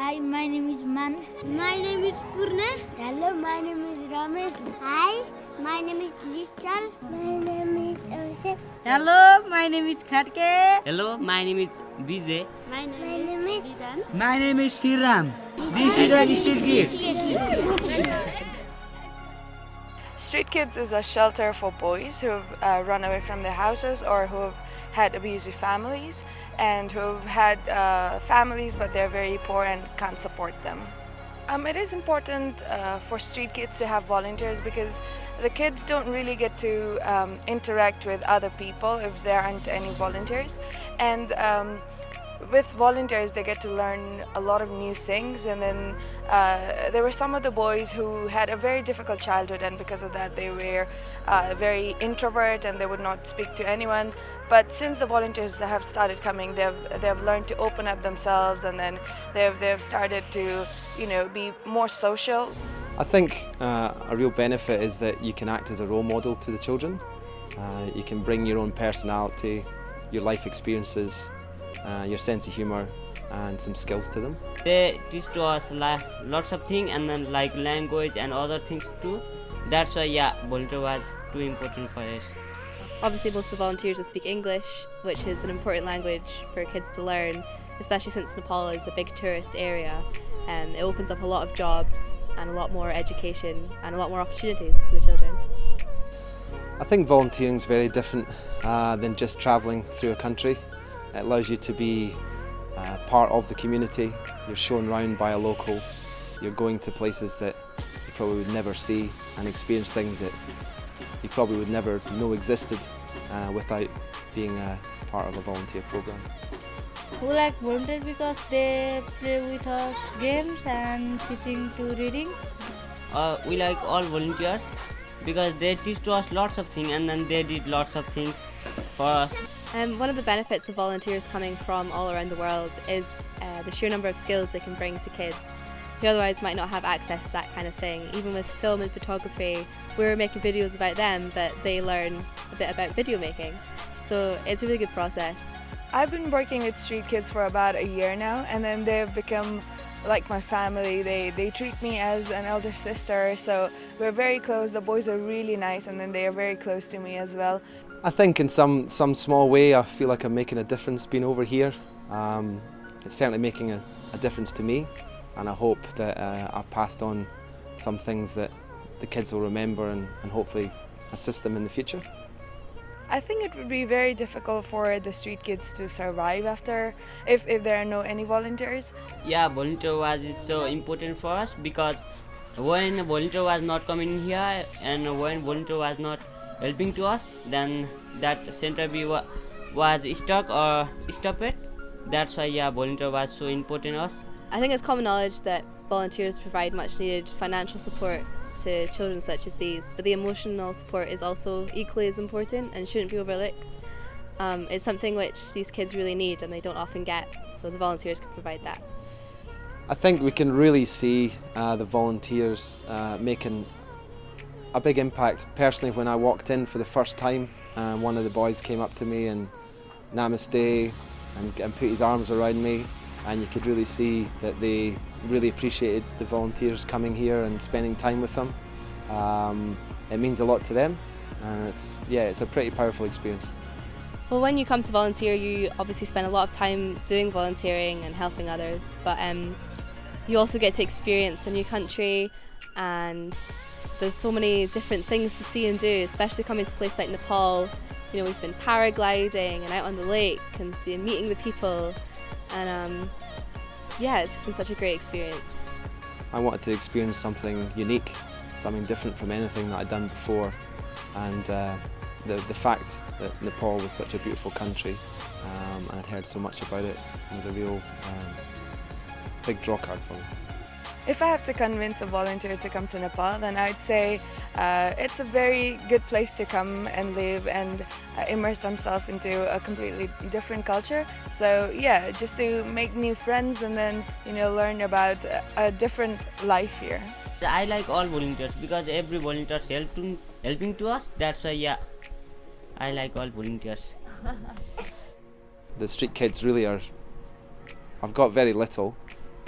Hi, my name is Man. My name is Purna. Hello, my name is Ramesh. Hi, my name is Vishal. My name is Abhishek. Hello, my name is Khatke. Hello, my name is Vijay. My name is Vidan. My name is Shiram. This is the Street Kids. Street Kids is a shelter for boys who have run away from their houses or who have had abusive families and who have had families but they're very poor and can't support them. It is important for Street Kids to have volunteers because the kids don't really get to interact with other people if there aren't any volunteers. And with volunteers they get to learn a lot of new things, and then there were some of the boys who had a very difficult childhood, and because of that they were very introvert and they would not speak to anyone. But since the volunteers that have started coming, they've learned to open up themselves, and then they've started to be more social. I think a real benefit is that you can act as a role model to the children. You can bring your own personality, your life experiences, your sense of humour and some skills to them. They teach to us lots of things, and then like language and other things too. That's why volunteer was too important for us. Obviously most of the volunteers will speak English, which is an important language for kids to learn, especially since Nepal is a big tourist area. It opens up a lot of jobs and a lot more education and a lot more opportunities for the children. I think volunteering is very different than just travelling through a country. It allows you to be part of the community. You're shown round by a local. You're going to places that you probably would never see and experience things that you probably would never know existed without being a part of a volunteer programme. We like volunteer because they play with us games and teaching to reading. We like all volunteers because they teach to us lots of things, and then they did lots of things for us. One of the benefits of volunteers coming from all around the world is the sheer number of skills they can bring to kids who otherwise might not have access to that kind of thing. Even with film and photography, we were making videos about them, but they learn a bit about video making. So it's a really good process. I've been working with Street Kids for about a year now, and then they've become like my family. They treat me as an elder sister, so we're very close. The boys are really nice, and then they are very close to me as well. I think in some small way I feel like I'm making a difference being over here. It's certainly making a difference to me, and I hope that I've passed on some things that the kids will remember and hopefully assist them in the future. I think it would be very difficult for the Street Kids to survive after if there are any volunteers. Yeah, volunteer was is so important for us because when volunteer was not coming here and when volunteer was not helping to us, then that center was stuck or stopped. That's why volunteer was so important to us. I think it's common knowledge that volunteers provide much needed financial support to children such as these, but the emotional support is also equally as important and shouldn't be overlooked. It's something which these kids really need and they don't often get, so the volunteers can provide that. I think we can really see the volunteers making a big impact. Personally, when I walked in for the first time, one of the boys came up to me and namaste and put his arms around me, and you could really see that they really appreciated the volunteers coming here and spending time with them. It means a lot to them, and it's a pretty powerful experience. Well, when you come to volunteer, you obviously spend a lot of time doing volunteering and helping others, but you also get to experience a new country, and there's so many different things to see and do, especially coming to a place like Nepal. We've been paragliding and out on the lake and meeting the people, and it's just been such a great experience. I wanted to experience something unique, something different from anything that I'd done before, and the fact that Nepal was such a beautiful country and I'd heard so much about it was a real big draw card for me. If I have to convince a volunteer to come to Nepal, then I'd say it's a very good place to come and live and immerse themselves into a completely different culture. So just to make new friends and then learn about a different life here. I like all volunteers because every volunteer is helping to us. That's why I like all volunteers. The Street Kids really are. I've got very little,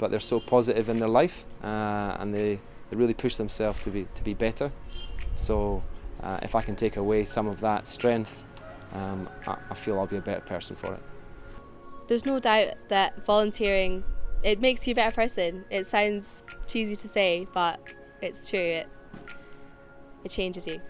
but they're so positive in their life, and they really push themselves to be better. So if I can take away some of that strength, I feel I'll be a better person for it. There's no doubt that volunteering, it makes you a better person. It sounds cheesy to say, but it's true. It changes you.